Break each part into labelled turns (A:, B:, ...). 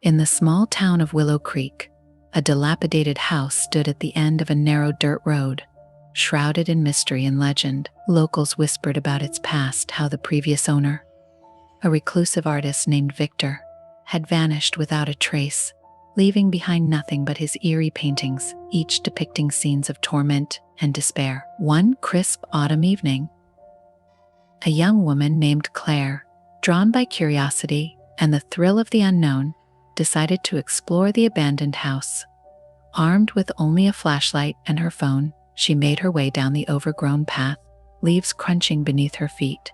A: In the small town of Willow Creek, a dilapidated house stood at the end of a narrow dirt road. Shrouded in mystery and legend, locals whispered about its past, how the previous owner, a reclusive artist named Victor, had vanished without a trace, leaving behind nothing but his eerie paintings, each depicting scenes of torment and despair. One crisp autumn evening, a young woman named Claire, drawn by curiosity and the thrill of the unknown, decided to explore the abandoned house. Armed with only a flashlight and her phone, she made her way down the overgrown path, leaves crunching beneath her feet.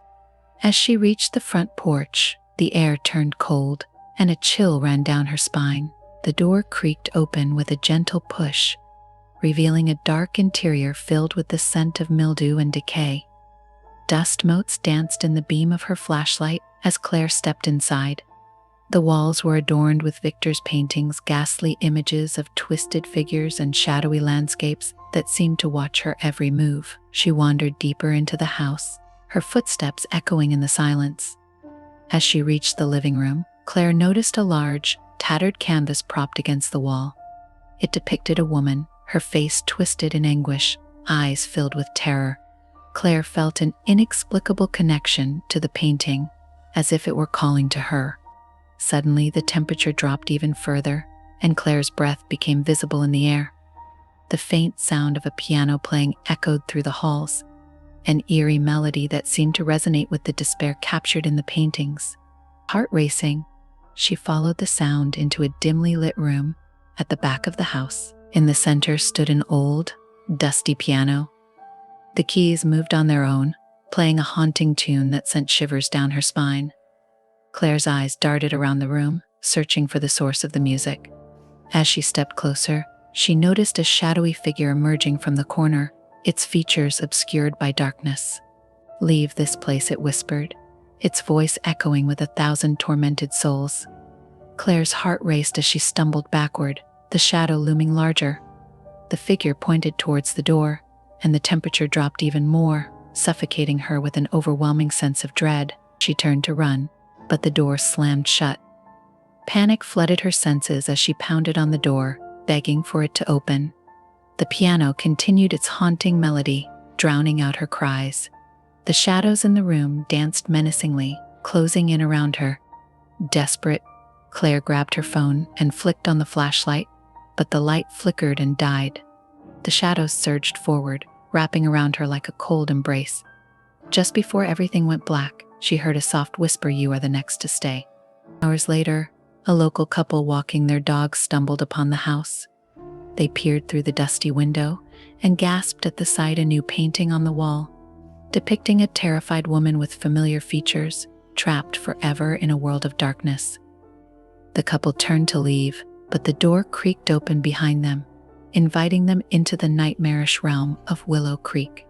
A: As she reached the front porch, the air turned cold, and a chill ran down her spine. The door creaked open with a gentle push, revealing a dark interior filled with the scent of mildew and decay. Dust motes danced in the beam of her flashlight as Claire stepped inside. The walls were adorned with Victor's paintings, ghastly images of twisted figures and shadowy landscapes that seemed to watch her every move. She wandered deeper into the house, her footsteps echoing in the silence. As she reached the living room, Claire noticed a large, tattered canvas propped against the wall. It depicted a woman, her face twisted in anguish, eyes filled with terror. Claire felt an inexplicable connection to the painting, as if it were calling to her. Suddenly, the temperature dropped even further, and Claire's breath became visible in the air. The faint sound of a piano playing echoed through the halls, an eerie melody that seemed to resonate with the despair captured in the paintings. Heart racing, she followed the sound into a dimly lit room at the back of the house. In the center stood an old, dusty piano. The keys moved on their own, playing a haunting tune that sent shivers down her spine. Claire's eyes darted around the room, searching for the source of the music. As she stepped closer, she noticed a shadowy figure emerging from the corner, its features obscured by darkness. "Leave this place," it whispered, its voice echoing with 1,000 tormented souls. Claire's heart raced as she stumbled backward, the shadow looming larger. The figure pointed towards the door, and the temperature dropped even more, suffocating her with an overwhelming sense of dread. She turned to run, but the door slammed shut. Panic flooded her senses as she pounded on the door, begging for it to open. The piano continued its haunting melody, drowning out her cries. The shadows in the room danced menacingly, closing in around her. Desperate, Claire grabbed her phone and flicked on the flashlight, but the light flickered and died. The shadows surged forward, wrapping around her like a cold embrace. Just before everything went black, she heard a soft whisper, "You are the next to stay." Hours later, a local couple walking their dogs stumbled upon the house. They peered through the dusty window and gasped at the sight. A new painting on the wall, depicting a terrified woman with familiar features, trapped forever in a world of darkness. The couple turned to leave, but the door creaked open behind them, inviting them into the nightmarish realm of Willow Creek.